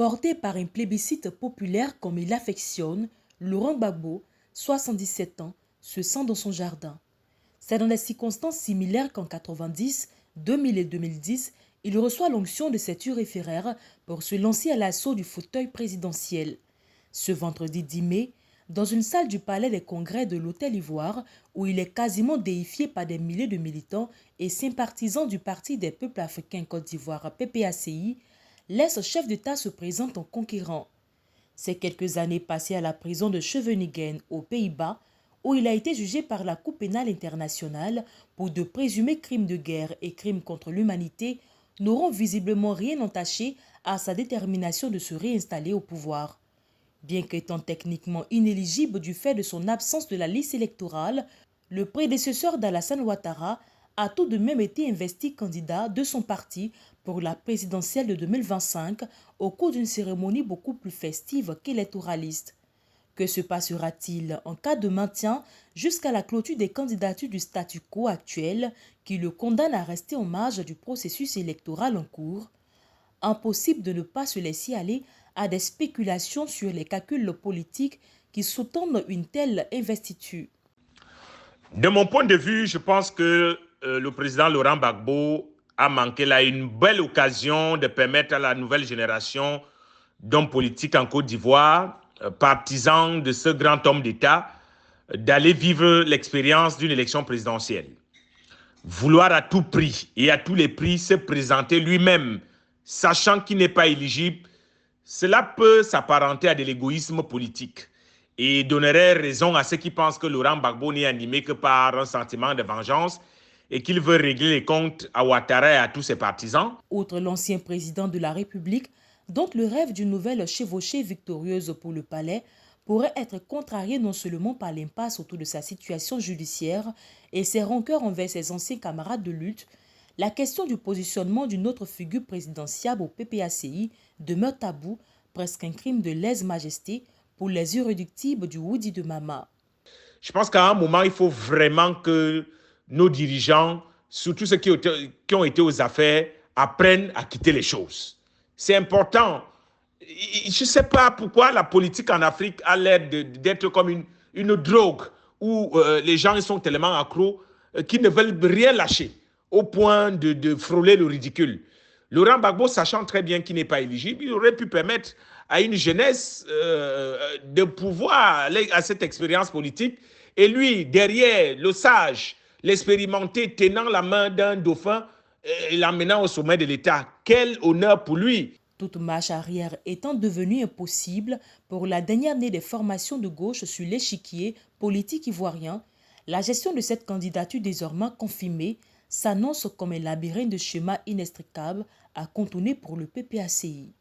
Porté par un plébiscite populaire comme il l'affectionne, Laurent Gbagbo, 77 ans, se sent dans son jardin. C'est dans des circonstances similaires qu'en 90, 2000 et 2010, il reçoit l'onction de ses turiféraires pour se lancer à l'assaut du fauteuil présidentiel. Ce vendredi 10 mai, dans une salle du Palais des Congrès de l'Hôtel Ivoire, où il est quasiment déifié par des milliers de militants et sympathisants du Parti des peuples africains Côte d'Ivoire PPACI, l'ancien chef d'État se présente en conquérant. Ces quelques années passées à la prison de Scheveningen aux Pays-Bas, où il a été jugé par la Cour pénale internationale pour de présumés crimes de guerre et crimes contre l'humanité, n'auront visiblement rien entaché à sa détermination de se réinstaller au pouvoir. Bien qu'étant techniquement inéligible du fait de son absence de la liste électorale, le prédécesseur d'Alassane Ouattara a tout de même été investi candidat de son parti pour la présidentielle de 2025 au cours d'une cérémonie beaucoup plus festive qu'électoraliste. Que se passera-t-il en cas de maintien jusqu'à la clôture des candidatures du statu quo actuel qui le condamne à rester en marge du processus électoral en cours? Impossible de ne pas se laisser aller à des spéculations sur les calculs politiques qui sous-tendent une telle investiture. De mon point de vue, je pense que le président Laurent Gbagbo a manqué là une belle occasion de permettre à la nouvelle génération d'hommes politiques en Côte d'Ivoire, partisans de ce grand homme d'État, d'aller vivre l'expérience d'une élection présidentielle. Vouloir à tout prix et à tous les prix se présenter lui-même, sachant qu'il n'est pas éligible, cela peut s'apparenter à de l'égoïsme politique et donnerait raison à ceux qui pensent que Laurent Gbagbo n'est animé que par un sentiment de vengeance et qu'il veut régler les comptes à Ouattara et à tous ses partisans. Outre l'ancien président de la République, dont le rêve d'une nouvelle chevauchée victorieuse pour le palais pourrait être contrarié non seulement par l'impasse autour de sa situation judiciaire et ses rancœurs envers ses anciens camarades de lutte, la question du positionnement d'une autre figure présidentiable au PPACI demeure tabou, presque un crime de lèse-majesté pour les irréductibles du Woody de Mama. Je pense qu'à un moment, il faut vraiment que nos dirigeants, surtout ceux qui ont été aux affaires, apprennent à quitter les choses. C'est important. Je ne sais pas pourquoi la politique en Afrique a l'air d'être comme une drogue où les gens sont tellement accros qu'ils ne veulent rien lâcher au point de frôler le ridicule. Laurent Gbagbo, sachant très bien qu'il n'est pas éligible, il aurait pu permettre à une jeunesse de pouvoir aller à cette expérience politique. Et lui, derrière, le sage, l'expérimenté, tenant la main d'un dauphin et l'emmenant au sommet de l'État. Quel honneur pour lui! Toute marche arrière étant devenue impossible pour la dernière née des formations de gauche sur l'échiquier politique ivoirien, la gestion de cette candidature désormais confirmée s'annonce comme un labyrinthe de schémas inextricables à contourner pour le PPACI.